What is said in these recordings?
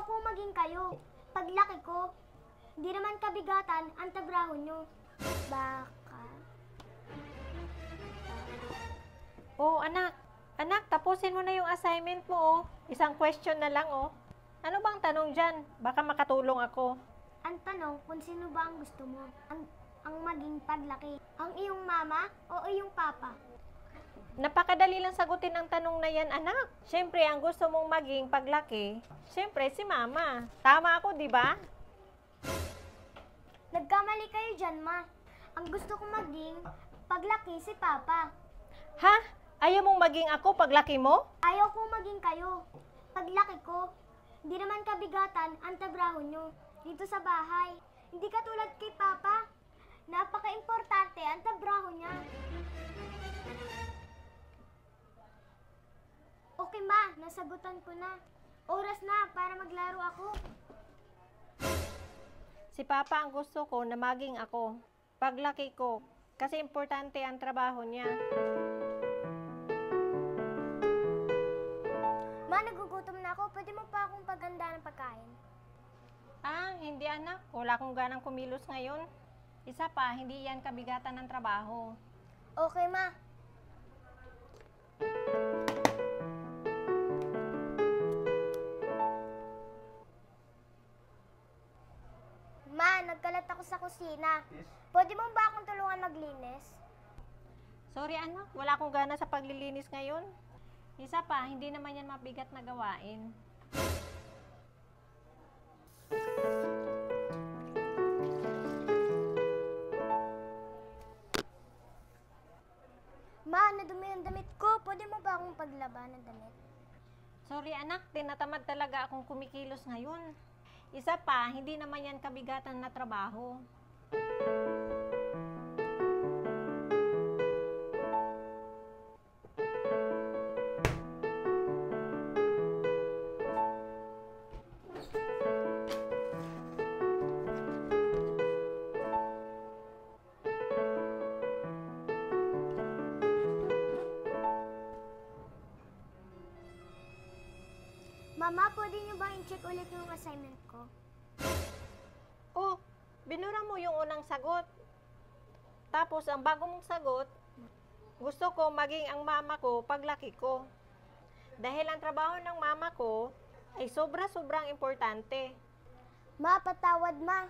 Ayaw ko maging kayo. Paglaki ko, hindi naman kabigatan ang trabaho nyo. Baka... Oh, anak. Anak, tapusin mo na yung assignment mo, oh. Isang question na lang, oh. Ano bang tanong dyan? Baka makatulong ako. Ang tanong kung sino ba ang gusto mo. Ang maging paglaki. Ang iyong mama o iyong papa? Napakadali lang sagutin ang tanong na yan, anak. Siyempre, ang gusto mong maging paglaki, siyempre, si mama. Tama ako, di ba? Nagkamali kayo dyan, ma. Ang gusto kong maging paglaki si papa. Ha? Ayaw mong maging ako paglaki mo? Ayaw kong maging kayo. Paglaki ko, hindi naman kabigatan ang trabaho nyo dito sa bahay. Hindi katulad kay papa. Napaka-importante ang trabaho niya. Okay ma, nasagutan ko na. Oras na para maglaro ako. Si papa ang gusto ko na maging ako. Paglaki ko. Kasi importante ang trabaho niya. Ma, nagugutom na ako. Pwede mo pa akong paghanda ng pagkain? Ah, hindi anak. Wala akong ganang kumilos ngayon. Isa pa, hindi yan kabigatan ng trabaho. Okay ma. Ma, nagkalat ako sa kusina. Pwede mo ba akong tulungan maglinis? Sorry anak, wala akong gana sa paglilinis ngayon. Isa pa, hindi naman yan mabigat na gawain. Ma, nadumi ang damit ko. Pwede mo ba akong paglaban ng damit? Sorry anak, tinatamad talaga akong kumikilos ngayon. Isa pa, hindi naman yan kabigatan na trabaho. Mama, pwede niyo ba i-check ulit yung assignment ko? Oh, binura mo yung unang sagot. Tapos, ang bago mong sagot, gusto ko maging ang mama ko paglaki ko. Dahil ang trabaho ng mama ko ay sobra-sobrang importante. Ma, patawad ma.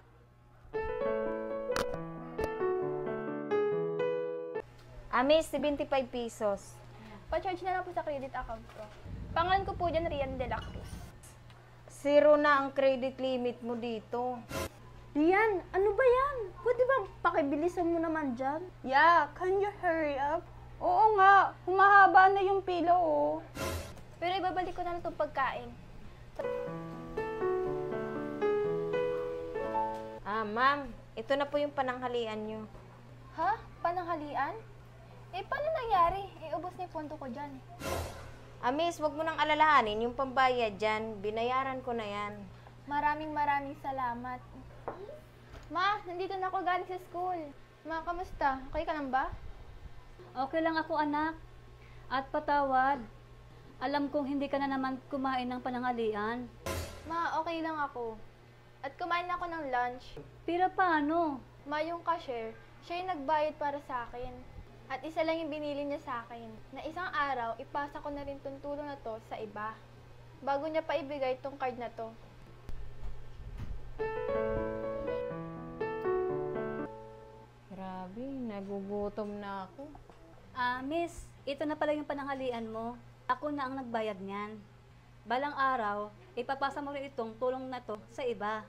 Miss, 75 pesos. Pa-charge na lang po sa credit account ko. Pangalan ko po dyan, Rian de la Cruz. Zero na ang credit limit mo dito. Rian, ano ba yan? Pwede ba pakibilisan mo naman dyan? Yeah, can you hurry up? Oo nga, humahaba na yung pila oh. Pero ibabalik ko na lang itong pagkain. Ma'am, ito na po yung pananghalian nyo. Ha? Pananghalian? Paano nangyari? Ubos na yung pondo ko dyan. Miss, wag mo nang alalahanin yung pambayad dyan. Binayaran ko na yan. Maraming salamat. Ma, nandito na ako galing sa school. Ma, kamusta? Okay ka lang ba? Okay lang ako anak. At patawad. Alam kong hindi ka na naman kumain ng pananghalian. Ma, okay lang ako. At kumain ako ng lunch. Pero paano? Ma, yung cashier, siya yung nagbayad para sa akin. At isa lang yung binili niya sa akin. Na isang araw, ipasa ko na rin tong tulong na to sa iba. Bago niya pa ibigay tong card na to. Grabe, nagugutom na ako. Miss, ito na pala yung pananghalian mo. Ako na ang nagbayad niyan. Balang araw, ipapasa mo rin itong tulong na to sa iba.